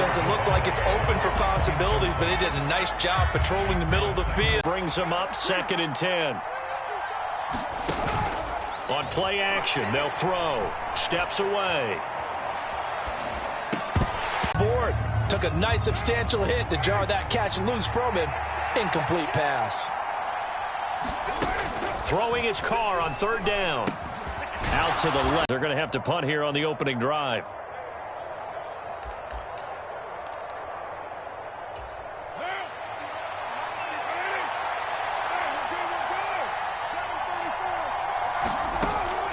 Plus, it looks like it's open for possibilities, but they did a nice job patrolling the middle of the field. Brings them up 2nd and 10. On play action, they'll throw. Steps away. Board took a nice substantial hit to jar that catch loose from him. Incomplete pass. Throwing his car on 3rd down. Out to the left. They're going to have to punt here on the opening drive.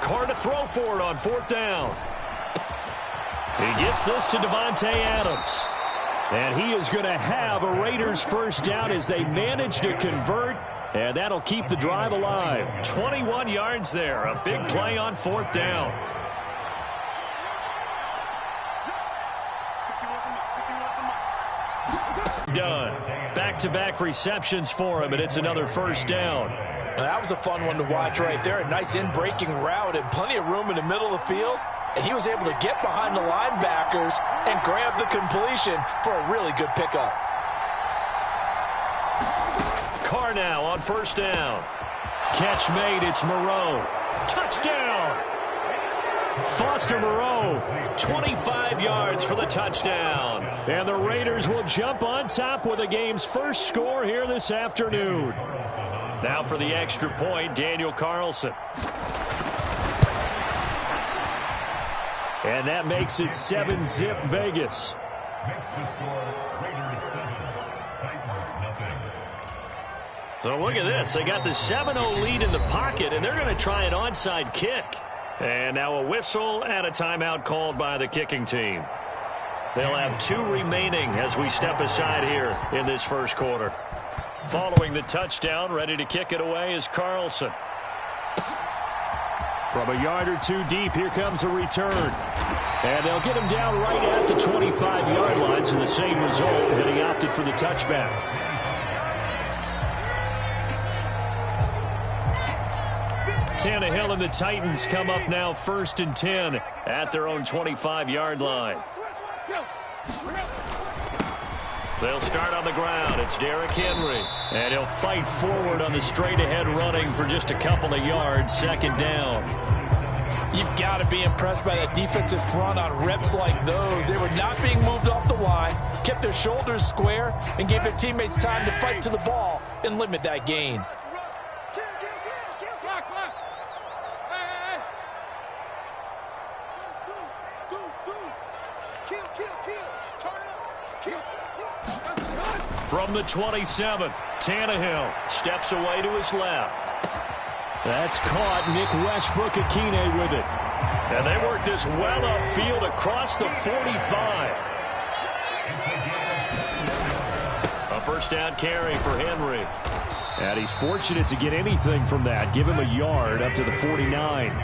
Car to throw for it on 4th down. He gets this to Davante Adams. And he is going to have a Raiders first down as they manage to convert. And that'll keep the drive alive. 21 yards there. A big play on 4th down. Done. Back-to-back receptions for him, and it's another first down. Now, that was a fun one to watch right there. A nice in-breaking route and plenty of room in the middle of the field. And he was able to get behind the linebackers and grab the completion for a really good pickup. Carr now on 1st down. Catch made. It's Moreau. Touchdown! Foster Moreau, 25 yards for the touchdown. And the Raiders will jump on top with the game's first score here this afternoon. Now for the extra point, Daniel Carlson. And that makes it 7-zip Vegas. So look at this. They got the 7-0 lead in the pocket, and they're going to try an onside kick. And now a whistle and a timeout called by the kicking team. They'll have 2 remaining as we step aside here in this first quarter. Following the touchdown, ready to kick it away is Carlson. From a yard or 2 deep, here comes a return. And they'll get him down right at the 25-yard line, so the same result, and he opted for the touchback. Tannehill and the Titans come up now 1st and 10 at their own 25-yard line. They'll start on the ground. It's Derrick Henry. And he'll fight forward on the straight-ahead running for just a couple of yards. 2nd down. You've got to be impressed by that defensive front on reps like those. They were not being moved off the line, kept their shoulders square, and gave their teammates time to fight to the ball and limit that gain. From the 27, Tannehill steps away to his left. That's caught. Nick Westbrook-Akine with it. And they work this well upfield across the 45. A first down carry for Henry. And he's fortunate to get anything from that. Give him a yard up to the 49.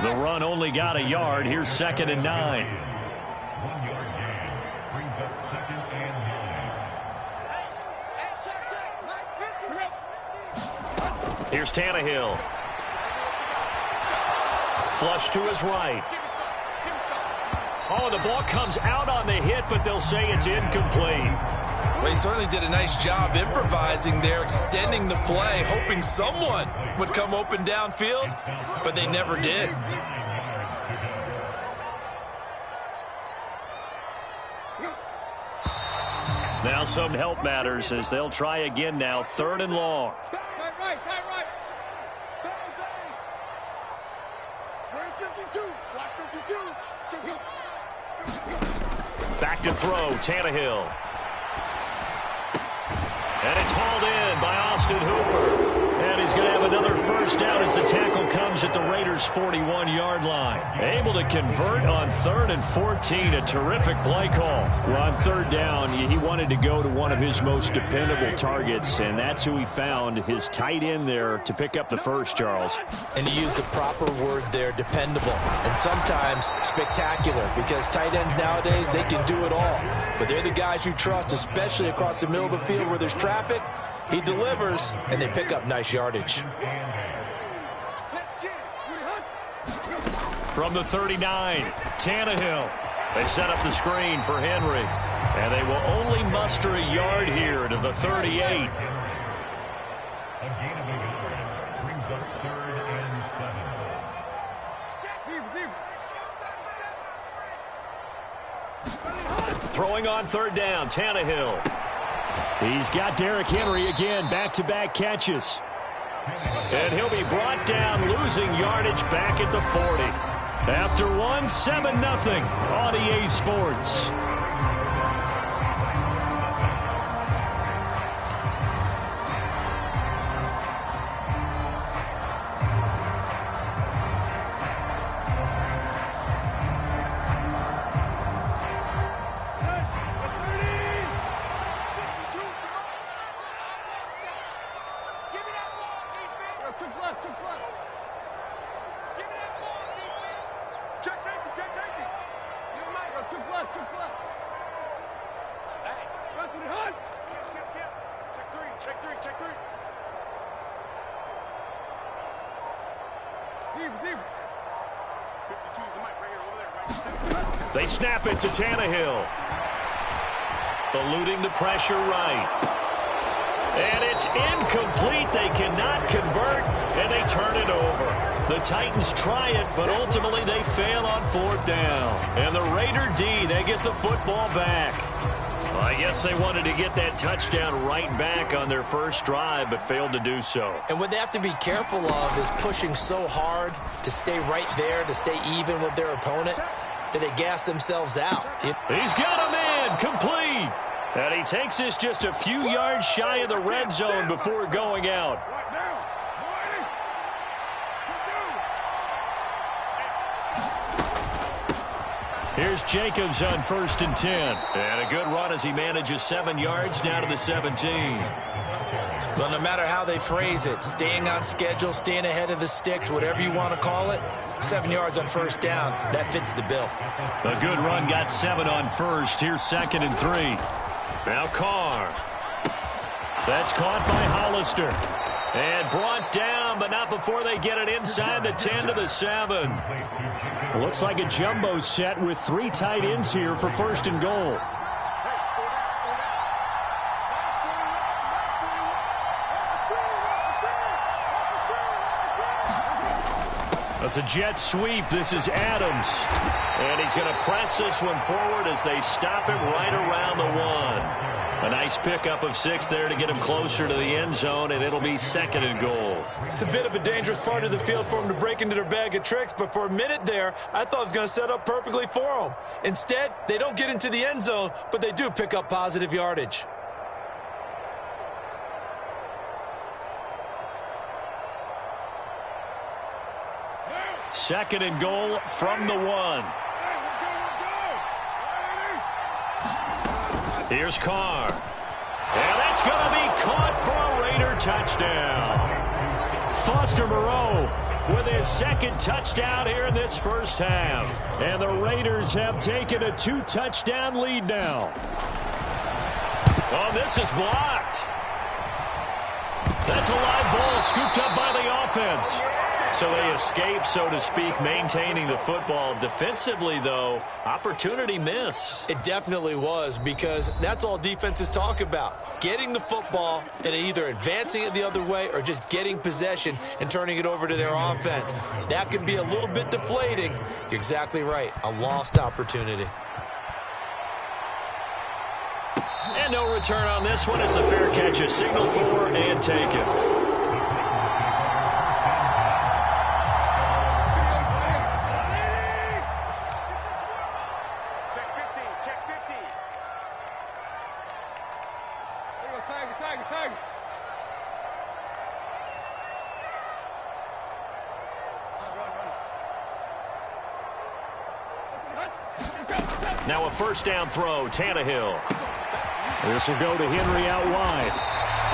The run only got a yard. Here's 2nd and 9. Here's Tannehill. Flush to his right. Oh, the ball comes out on the hit, but they'll say it's incomplete. Well, he certainly did a nice job improvising there, extending the play, hoping someone would come open downfield, but they never did. Now some help matters as they'll try again now, 3rd and long. Back to throw, Tannehill. And it's hauled in by Austin Hooper. And he's going to have another first down as the tackle comes at the Raiders' 41-yard line. Able to convert on 3rd and 14. A terrific play call. Well, on 3rd down, he wanted to go to one of his most dependable targets, and that's who he found, his tight end there to pick up the first, Charles. And he used the proper word there, dependable, and sometimes spectacular, because tight ends nowadays, they can do it all. But they're the guys you trust, especially across the middle of the field where there's traffic. He delivers, and they pick up nice yardage. From the 39, Tannehill. They set up the screen for Henry. And they will only muster a yard here to the 38. A gain of a yard brings up 3rd and 7. Throwing on 3rd down, Tannehill. He's got Derrick Henry again, back-to-back catches. And he'll be brought down, losing yardage back at the 40. After one, 7-0 on EA Sports. They snap it to Tannehill. Eluding the pressure right. And it's incomplete. They cannot convert, and they turn it over. The Titans try it, but ultimately they fail on 4th down. And the Raider D, they get the football back. Well, I guess they wanted to get that touchdown right back on their first drive, but failed to do so. And what they have to be careful of is pushing so hard to stay right there, to stay even with their opponent, that they gas themselves out. He's got him in, complete. And he takes this just a few yards shy of the red zone before going out. Here's Jacobs on 1st and 10. And a good run as he manages 7 yards down to the 17. Well, no matter how they phrase it, staying on schedule, staying ahead of the sticks, whatever you want to call it, 7 yards on 1st down, that fits the bill. A good run got 7 on 1st. Here's 2nd and 3. Now Carr. That's caught by Hollister. And brought down, but not before they get it inside the 10 to the 7. Looks like a jumbo set with 3 tight ends here for 1st and goal. That's a jet sweep. This is Adams. And he's going to press this one forward as they stop him right around the 1. A nice pickup of 6 there to get him closer to the end zone, and it'll be 2nd and goal. It's a bit of a dangerous part of the field for them to break into their bag of tricks, but for a minute there, I thought it was going to set up perfectly for them. Instead, they don't get into the end zone, but they do pick up positive yardage. Second and goal from the 1. Here's Carr. And that's going to be caught for a Raider touchdown. Foster Moreau with his 2nd touchdown here in this first half. And the Raiders have taken a 2-touchdown lead now. Oh, this is blocked. That's a live ball scooped up by the offense. So they escape, so to speak, maintaining the football. Defensively, though, opportunity miss. It definitely was, because that's all defenses talk about. Getting the football and either advancing it the other way or just getting possession and turning it over to their offense. That can be a little bit deflating. You're exactly right. A lost opportunity. And no return on this one. It's a fair catch, a signal for and taken. Now a first down throw, Tannehill. This will go to Henry out wide.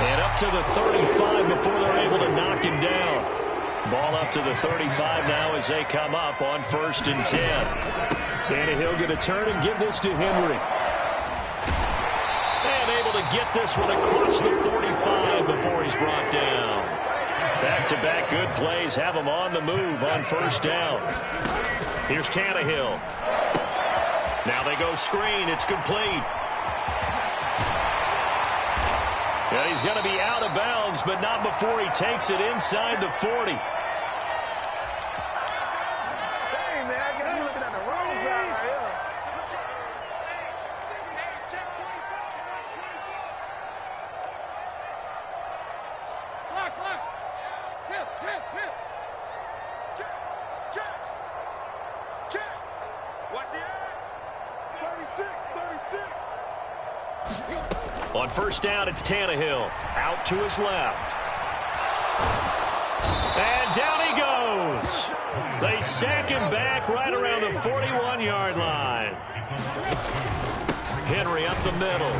And up to the 35 before they're able to knock him down. Ball up to the 35 now as they come up on 1st and 10. Tannehill going to turn and give this to Henry. And able to get this one across the 45 before he's brought down. Back-to-back good plays have him on the move on 1st down. Here's Tannehill. Now they go screen. It's complete. Yeah, he's going to be out of bounds, but not before he takes it inside the 40. On first down, it's Tannehill. Out to his left. And down he goes. They sack him back right around the 41-yard line. Henry up the middle.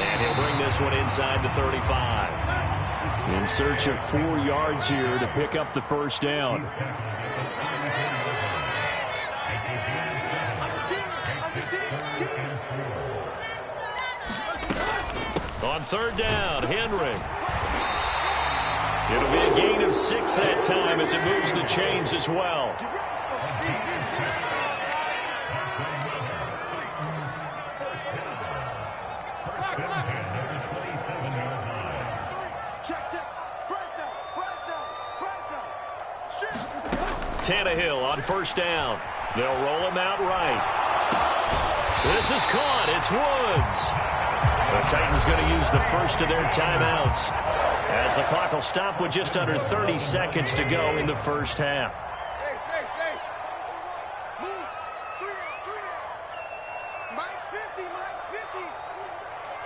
And he'll bring this one inside the 35. In search of 4 yards here to pick up the first down. On third down, Henry. It'll be a gain of 6 that time as it moves the chains as well. Tannehill on first down. They'll roll him out right. This is caught. It's Woods. The Titans going to use the first of their timeouts as the clock will stop with just under 30 seconds to go in the first half. Mike's 50, Mike's 50.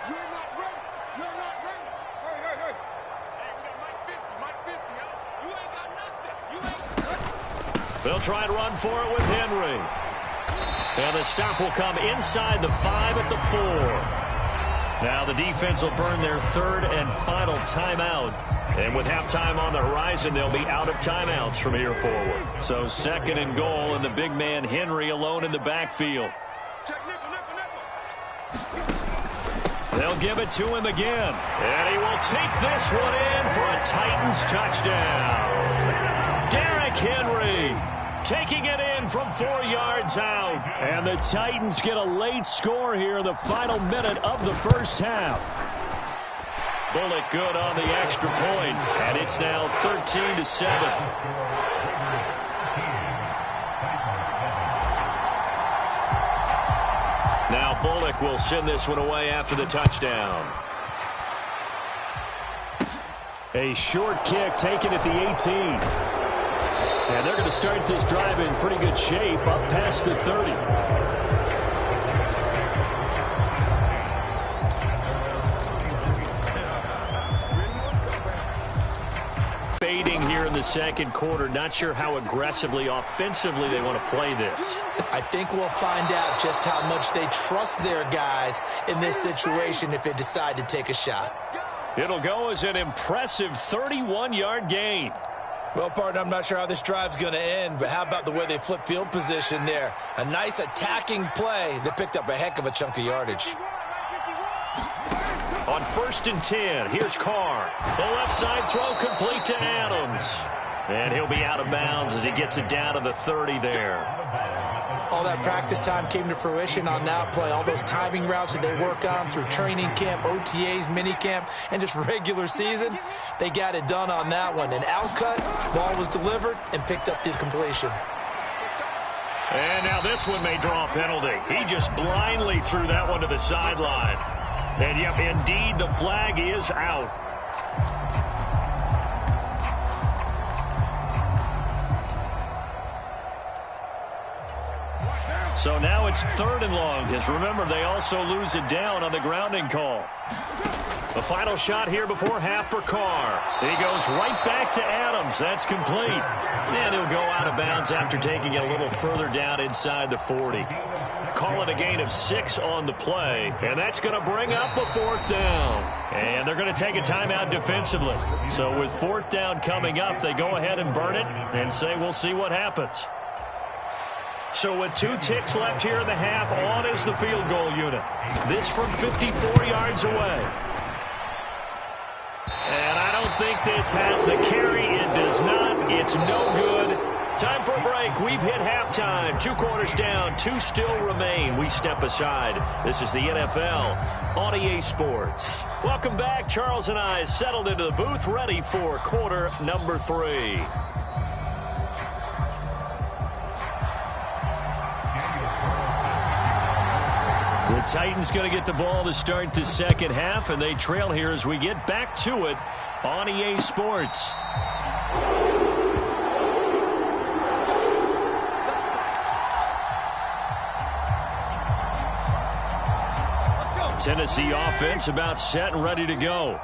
You're not ready. You're not ready. Hey, we got Mike 50, Mike 50, yo. You ain't got nothing. You ain't got nothing. They'll try and run for it with Henry. And the stop will come inside the 5 at the 4. Now the defense will burn their third and final timeout. And with halftime on the horizon, they'll be out of timeouts from here forward. So second and goal, and the big man Henry alone in the backfield. They'll give it to him again. And he will take this one in for a Titans touchdown. Derrick Henry taking it in from 4 yards out. And the Titans get a late score here in the final minute of the first half. Bullock good on the extra point, and it's now 13-7. Now Bullock will send this one away after the touchdown. A short kick taken at the 18. And they're going to start this drive in pretty good shape up past the 30. Fading here in the second quarter. Not sure how aggressively, offensively they want to play this. I think we'll find out just how much they trust their guys in this situation if they decide to take a shot. It'll go as an impressive 31-yard gain. Well, partner, I'm not sure how this drive's going to end, but how about the way they flip field position there? A nice attacking play that picked up a heck of a chunk of yardage. On first and 10, here's Carr. The left side throw complete to Adams. And he'll be out of bounds as he gets it down to the 30 there. All that practice time came to fruition on that play. All those timing routes that they work on through training camp, OTAs, minicamp, and just regular season, they got it done on that one. An outcut, ball was delivered, and picked up the completion. And now this one may draw a penalty. He just blindly threw that one to the sideline. And, yep, indeed, the flag is out. So now it's third and long, because remember, they also lose it down on the grounding call. The final shot here before half for Carr. He goes right back to Adams. That's complete. And he'll go out of bounds after taking it a little further down inside the 40. Call it a gain of 6 on the play, and that's going to bring up a fourth down. And they're going to take a timeout defensively. So with fourth down coming up, they go ahead and burn it and say we'll see what happens. So with 2 ticks left here in the half, on is the field goal unit. This from 54 yards away. And I don't think this has the carry. It does not. It's no good. Time for a break. We've hit halftime. 2 quarters down. 2 still remain. We step aside. This is the NFL on EA Sports. Welcome back. Charles and I settled into the booth, ready for quarter number 3. The Titans going to get the ball to start the second half, and they trail here as we get back to it on EA Sports. Tennessee offense about set and ready to go.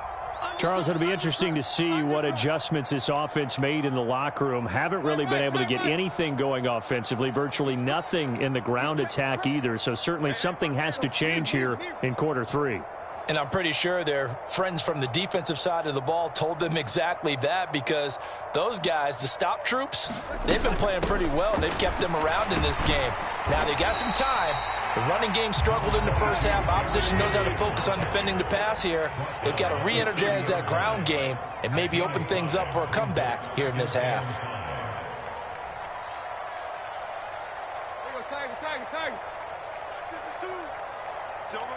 Charles, it'll be interesting to see what adjustments this offense made in the locker room. Haven't really been able to get anything going offensively, virtually nothing in the ground attack either. So certainly something has to change here in quarter 3. And I'm pretty sure their friends from the defensive side of the ball told them exactly that, because those guys, the stop troops, they've been playing pretty well. They've kept them around in this game. Now they got some time. The running game struggled in the first half. Opposition knows how to focus on defending the pass here. They've got to re-energize that ground game and maybe open things up for a comeback here in this half. Tiger. Silver.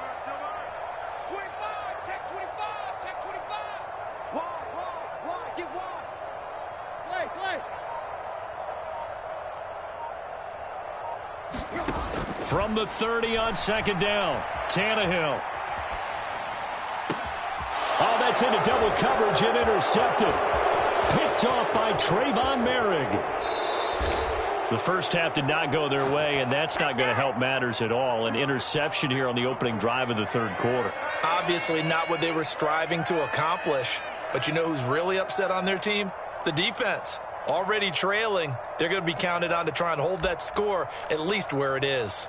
25, check 25. Wide, get wide. Play. From the 30 on second down, Tannehill. Oh, that's into double coverage and intercepted. Picked off by Trayvon Merrick. The first half did not go their way, and that's not going to help matters at all. An interception here on the opening drive of the third quarter. Obviously not what they were striving to accomplish. But you know who's really upset on their team? The defense. Already trailing. They're going to be counted on to try and hold that score at least where it is.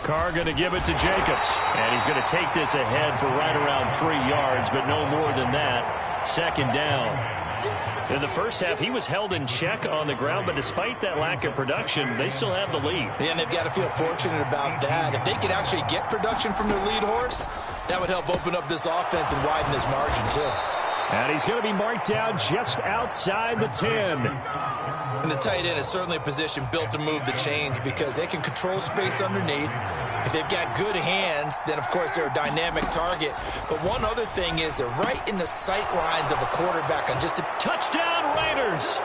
Carr going to give it to Jacobs. And he's going to take this ahead for right around 3 yards, but no more than that. Second down. In the first half, he was held in check on the ground, but despite that lack of production, they still have the lead. Yeah, and they've got to feel fortunate about that. If they could actually get production from their lead horse, that would help open up this offense and widen this margin too. And he's going to be marked down just outside the 10. And the tight end is certainly a position built to move the chains because they can control space underneath. If they've got good hands, then of course they're a dynamic target. But one other thing is they're right in the sight lines of a quarterback on just a touchdown Raiders.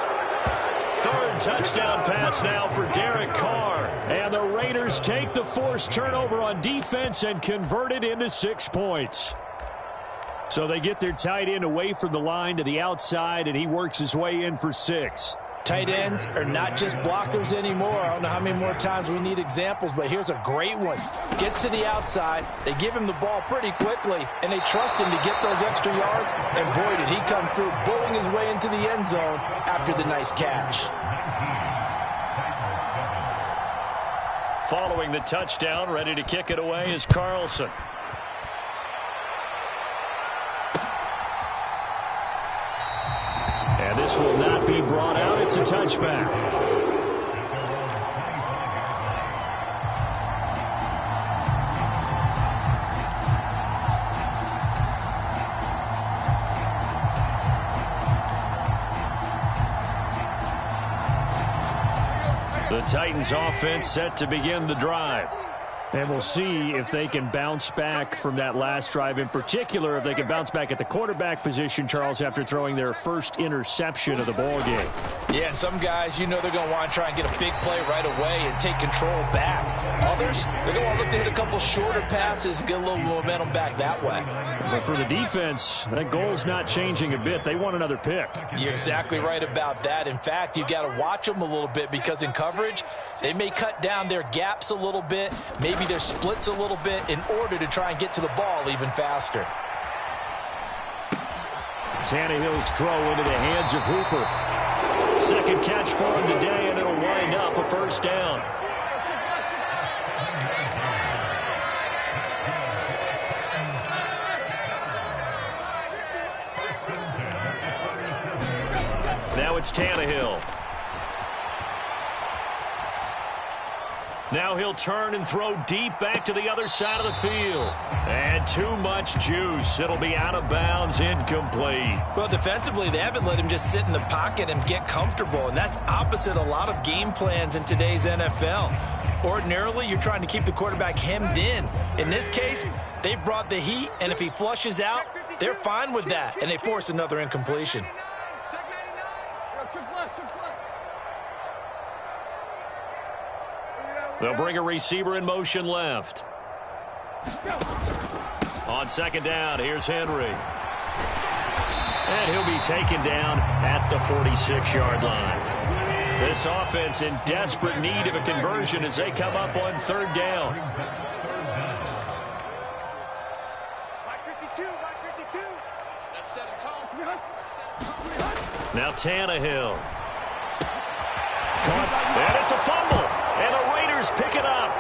Third touchdown pass now for Derek Carr. And the Raiders take the forced turnover on defense and convert it into 6 points. So they get their tight end away from the line to the outside, and he works his way in for 6. Tight ends are not just blockers anymore. I don't know how many more times we need examples, but here's a great one. Gets to the outside, they give him the ball pretty quickly, and they trust him to get those extra yards, and boy, did he come through, bowling his way into the end zone after the nice catch. Following the touchdown, ready to kick it away is Carlson. And this will not be brought out. It's a touchback. The Titans offense set to begin the drive. And we'll see if they can bounce back from that last drive. In particular, if they can bounce back at the quarterback position, Charles, after throwing their first interception of the ball game. Yeah, and some guys, you know they're going to want to try and get a big play right away and take control back. Others, they're going to look to hit a couple shorter passes, get a little momentum back that way. But for the defense, that goal's not changing a bit. They want another pick. You're exactly right about that. In fact, you've got to watch them a little bit because in coverage, they may cut down their gaps a little bit, maybe their splits a little bit in order to try and get to the ball even faster. Tannehill's throw into the hands of Hooper. Second catch for him today, and it'll wind up a first down. Now it's Tannehill. Now he'll turn and throw deep back to the other side of the field. And too much juice. It'll be out of bounds, incomplete. Well, defensively, they haven't let him just sit in the pocket and get comfortable, and that's opposite a lot of game plans in today's NFL. Ordinarily, you're trying to keep the quarterback hemmed in. In this case, they brought the heat, and if he flushes out, they're fine with that, and they force another incompletion. They'll bring a receiver in motion left. On second down, here's Henry. And he'll be taken down at the 46-yard line. This offense in desperate need of a conversion as they come up on third down. Now Tannehill. Caught, and it's a fumble. And the Raiders pick it up.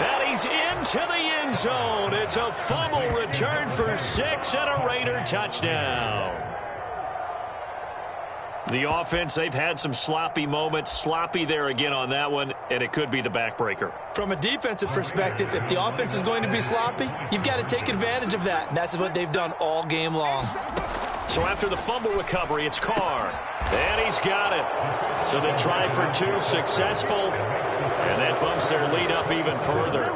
And he's into the end zone. It's a fumble return for 6 and a Raider touchdown. The offense, they've had some sloppy moments. Sloppy there again on that one, and it could be the backbreaker. From a defensive perspective, if the offense is going to be sloppy, you've got to take advantage of that, and that's what they've done all game long. So after the fumble recovery, it's Carr. And he's got it. So they try for 2, successful. And that bumps their lead up even further.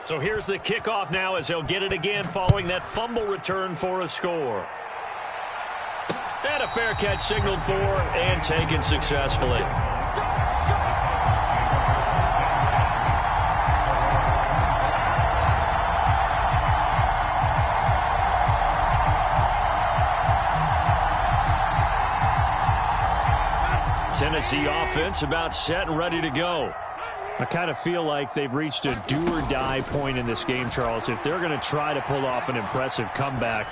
So here's the kickoff now as they'll get it again following that fumble return for a score. And a fair catch signaled for and taken successfully. Tennessee offense about set and ready to go. I kind of feel like they've reached a do-or-die point in this game, Charles. If they're going to try to pull off an impressive comeback,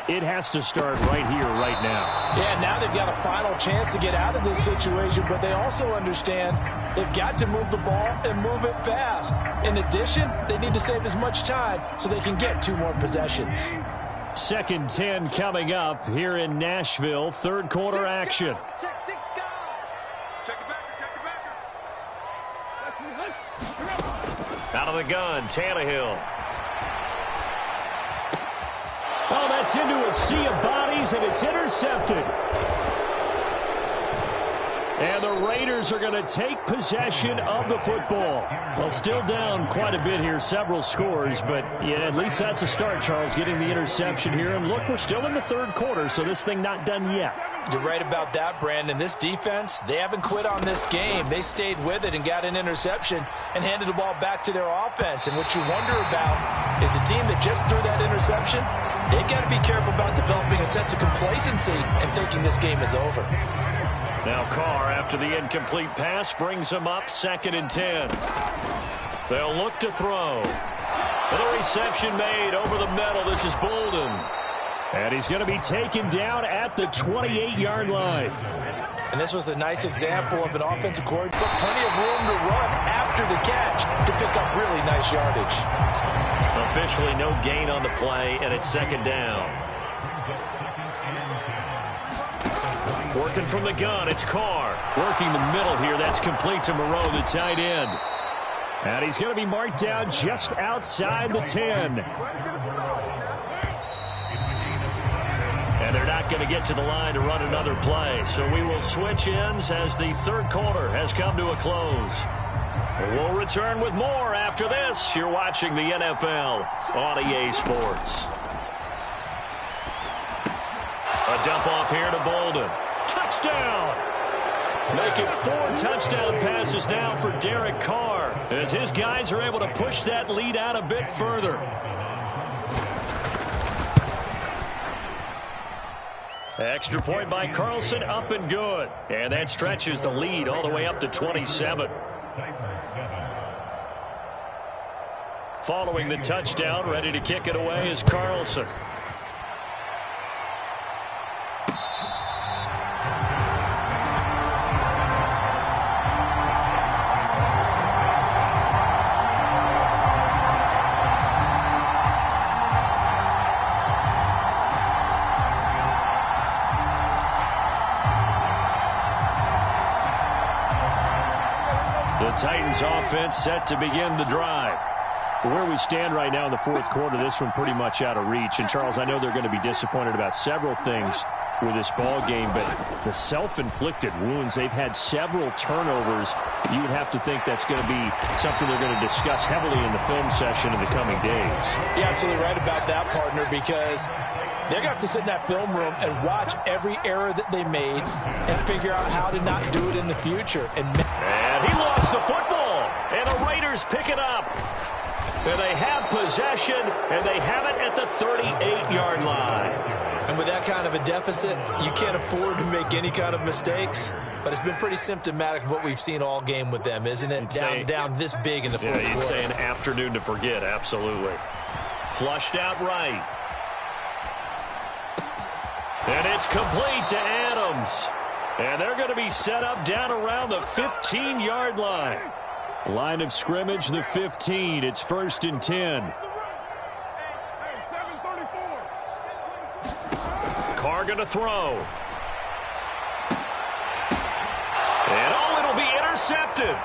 it has to start right here, right now. Yeah, now they've got a final chance to get out of this situation, but they also understand they've got to move the ball and move it fast. In addition, they need to save as much time so they can get 2 more possessions. 2nd and 10 coming up here in Nashville. Third quarter action. Out of the gun, Tannehill. Oh, that's into a sea of bodies, and it's intercepted. And the Raiders are going to take possession of the football. Well, still down quite a bit here, several scores, but yeah, at least that's a start, Charles, getting the interception here. And look, we're still in the third quarter, so this thing not done yet. You're right about that, Brandon. This defense, they haven't quit on this game. They stayed with it and got an interception and handed the ball back to their offense. And what you wonder about is the team that just threw that interception, they've got to be careful about developing a sense of complacency and thinking this game is over. Now Carr, after the incomplete pass, brings him up 2nd and 10. They'll look to throw. And the reception made over the middle. This is Bolden. And he's going to be taken down at the 28-yard line. And this was a nice example of an offensive coordinator, but plenty of room to run after the catch to pick up really nice yardage. Officially no gain on the play, and it's 2nd down. Working from the gun, it's Carr. Working the middle here, that's complete to Moreau, the tight end. And he's going to be marked down just outside the 10. And they're not going to get to the line to run another play. So we will switch ends as the third quarter has come to a close. We'll return with more after this. You're watching the NFL on EA Sports. A dump off here to Bolden. Touchdown! Make it 4 touchdown passes now for Derek Carr as his guys are able to push that lead out a bit further. Extra point by Carlson, up and good. And that stretches the lead all the way up to 27. Following the touchdown, ready to kick it away is Carlson. The Titans offense set to begin the drive. Where we stand right now in the fourth quarter, this one pretty much out of reach. And, Charles, I know they're going to be disappointed about several things with this ball game, but the self-inflicted wounds, they've had several turnovers. You would have to think that's going to be something they're going to discuss heavily in the film session in the coming days. You're absolutely right about that, partner, because they're going to have to sit in that film room and watch every error that they made and figure out how to not do it in the future. And he lost the football, and the Raiders pick it up. And they have possession, and they have it at the 38-yard line. And with that kind of a deficit, you can't afford to make any kind of mistakes. But it's been pretty symptomatic of what we've seen all game with them, isn't it? Down this big in the fourth quarter. You'd say an afternoon to forget, absolutely. Flushed out right. And it's complete to Adams. And they're going to be set up down around the 15-yard line. Line of scrimmage, the 15. It's 1st and 10. Carr going to throw. And it'll be intercepted.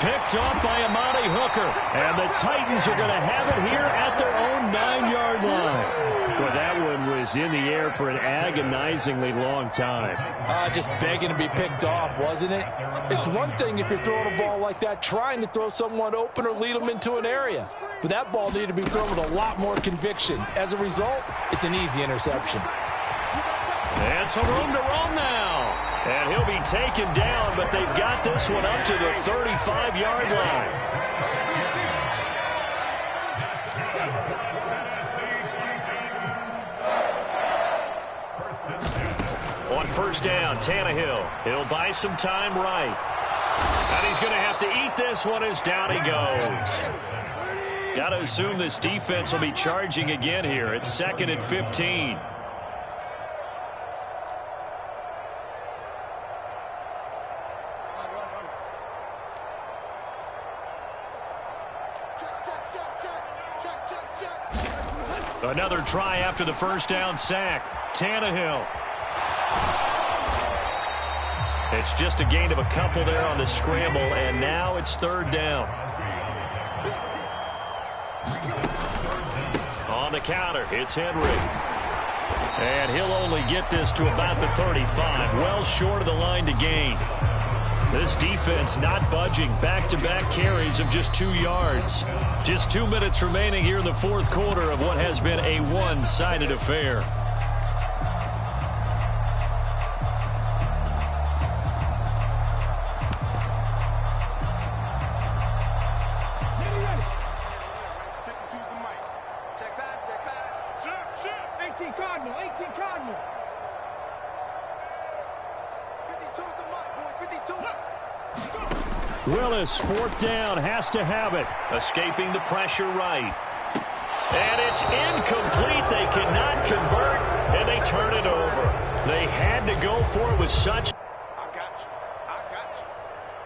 Picked off by Amani Hooker. And the Titans are going to have it here at their own 9-yard line. Well, that one was in the air for an agonizingly long time. Just begging to be picked off, wasn't it? It's one thing if you're throwing a ball like that, trying to throw someone open or lead them into an area. But that ball needed to be thrown with a lot more conviction. As a result, it's an easy interception. And some room to roam now. And he'll be taken down, but they've got this one up to the 35-yard line. On first down, Tannehill. He'll buy some time right. And he's going to have to eat this one as down he goes. Got to assume this defense will be charging again here. It's 2nd and 15. Another try after the first down sack. Tannehill. It's just a gain of a couple there on the scramble, and now it's 3rd down. On the counter, it's Henry. And he'll only get this to about the 35, well short of the line to gain. This defense not budging. Back-to-back carries of just 2 yards. Just 2 minutes remaining here in the fourth quarter of what has been a one-sided affair. Willis, 4th down, has to have it. Escaping the pressure right. And it's incomplete. They cannot convert, and they turn it over. They had to go for it with such. I got you. I got you.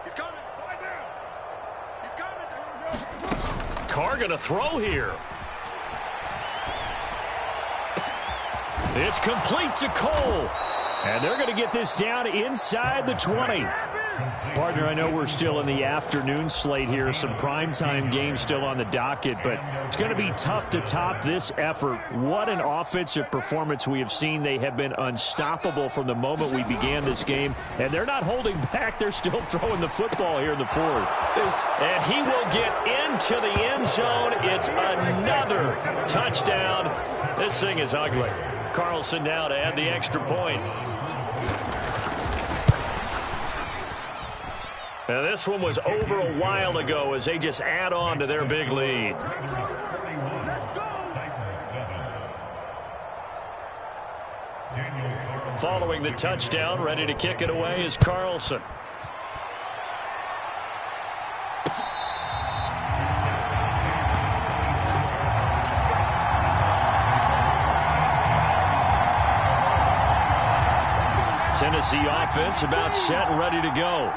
He's coming. Lie down. He's coming. Carr going to throw here. It's complete to Cole. And they're going to get this down inside the 20. Partner, I know we're still in the afternoon slate here, some primetime games still on the docket, but it's going to be tough to top this effort. What an offensive performance we have seen. They have been unstoppable from the moment we began this game, and they're not holding back. They're still throwing the football here in the fourth. And he will get into the end zone. It's another touchdown. This thing is ugly. Carlson now to add the extra point. Now this one was over a while ago as they just add on to their big lead. Following the touchdown, ready to kick it away is Carlson. Tennessee offense about set and ready to go.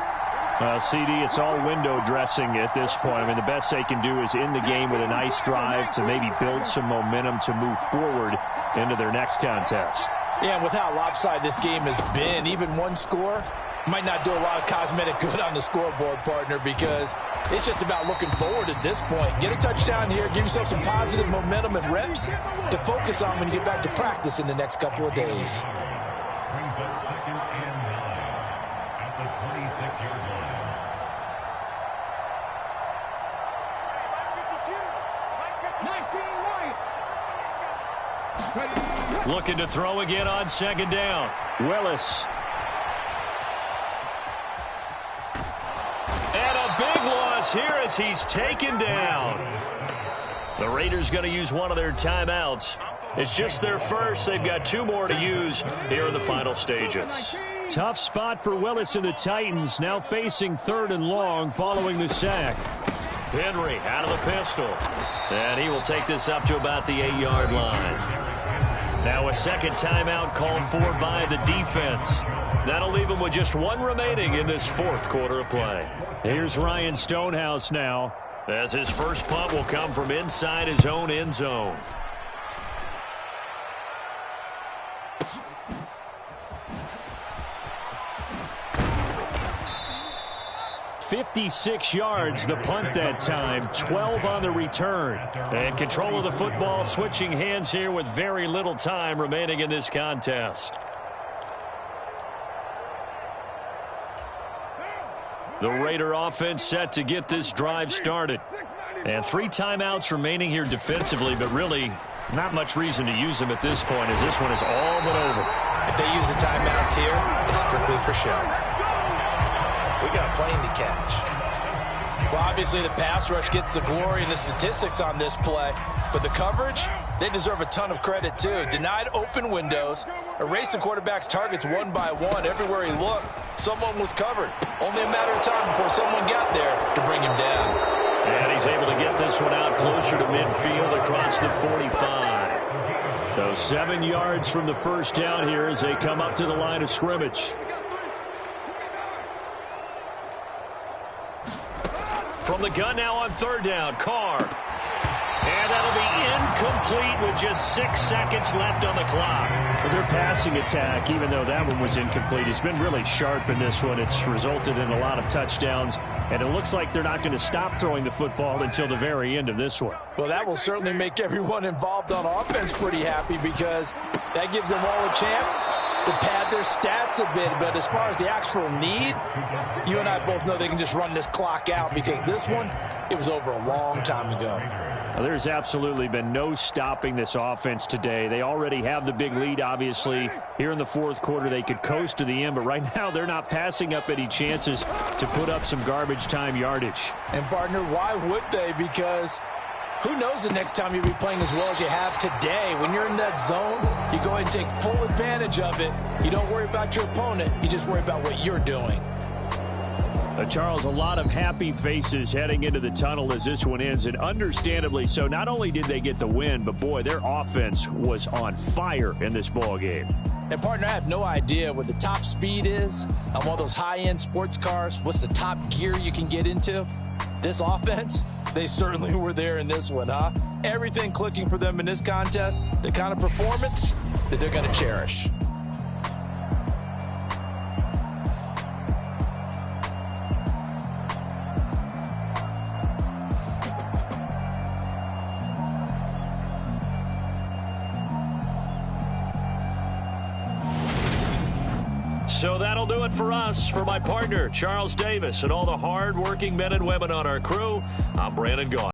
CD, it's all window dressing at this point. I mean, the best they can do is in the game with a nice drive to maybe build some momentum to move forward into their next contest. Yeah, and with how lopsided this game has been, even one score might not do a lot of cosmetic good on the scoreboard, partner, because it's just about looking forward at this point. Get a touchdown here, give yourself some positive momentum and reps to focus on when you get back to practice in the next couple of days. Brings up 2nd and 9 at the 26-yard line. Looking to throw again on 2nd down. Willis. And a big loss here as he's taken down. The Raiders going to use one of their timeouts. It's just their first. They've got 2 more to use here in the final stages. Tough spot for Willis and the Titans, now facing 3rd and long following the sack. Henry out of the pistol. And he will take this up to about the 8-yard line. Now a second timeout called for by the defense. That'll leave him with just 1 remaining in this 4th quarter of play. Here's Ryan Stonehouse now, as his first punt will come from inside his own end zone. 56 yards, the punt that time, 12 on the return. And control of the football switching hands here with very little time remaining in this contest. The Raider offense set to get this drive started. And 3 timeouts remaining here defensively, but really not much reason to use them at this point as this one is all but over. If they use the timeouts here, it's strictly for show. We got a plane to catch. Well, obviously the pass rush gets the glory and the statistics on this play, but the coverage, they deserve a ton of credit too. Denied open windows, erased the quarterback's targets one by one. Everywhere he looked, someone was covered. Only a matter of time before someone got there to bring him down. And he's able to get this one out closer to midfield across the 45. So 7 yards from the first down here as they come up to the line of scrimmage. From the gun now on 3rd down, Carr. And that'll be incomplete with just 6 seconds left on the clock. Well, their passing attack, even though that one was incomplete, has been really sharp in this one. It's resulted in a lot of touchdowns, and it looks like they're not going to stop throwing the football until the very end of this one. Well, that will certainly make everyone involved on offense pretty happy because that gives them all a chance to pad their stats a bit. But as far as the actual need, you and I both know they can just run this clock out because this one, it was over a long time ago. Well, there's absolutely been no stopping this offense today. They already have the big lead, obviously. Here in the 4th quarter, they could coast to the end, but right now they're not passing up any chances to put up some garbage time yardage. And, partner, why would they? Because who knows the next time you'll be playing as well as you have today. When you're in that zone, you go ahead and take full advantage of it. You don't worry about your opponent. You just worry about what you're doing. Charles, a lot of happy faces heading into the tunnel as this one ends, and understandably so. Not only did they get the win, but, boy, their offense was on fire in this ball game. And, partner, I have no idea what the top speed is on one of those high-end sports cars. What's the top gear you can get into? This offense, they certainly were there in this one, huh? Everything clicking for them in this contest, the kind of performance that they're going to cherish. So that'll do it for us. For my partner, Charles Davis, and all the hard-working men and women on our crew, I'm Brandon Gaudin.